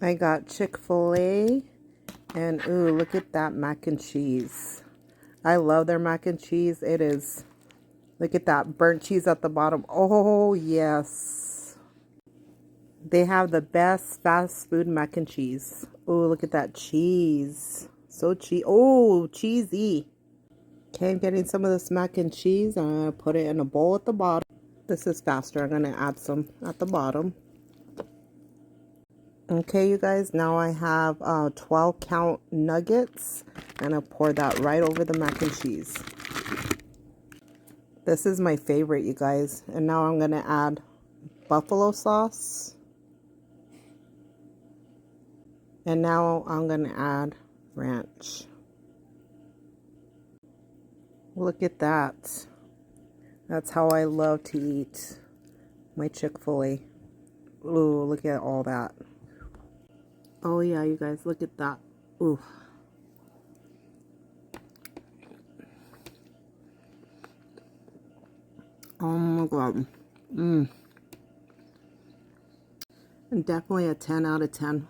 I got Chick-fil-A, and ooh, look at that mac and cheese. I love their mac and cheese. It is, look at that burnt cheese at the bottom. Oh, yes. They have the best fast food mac and cheese. Oh, look at that cheese. So oh, cheesy. Okay, I'm getting some of this mac and cheese. I'm going to put it in a bowl at the bottom. This is faster. I'm going to add some at the bottom. Okay, you guys, now I have 12 count nuggets, and I'll pour that right over the mac and cheese. This is my favorite, you guys. And now I'm going to add buffalo sauce. And now I'm going to add ranch. Look at that. That's how I love to eat my Chick-fil-A. Ooh, look at all that. Oh yeah, you guys, look at that. Ooh. Oh my god. And definitely a 10 out of 10.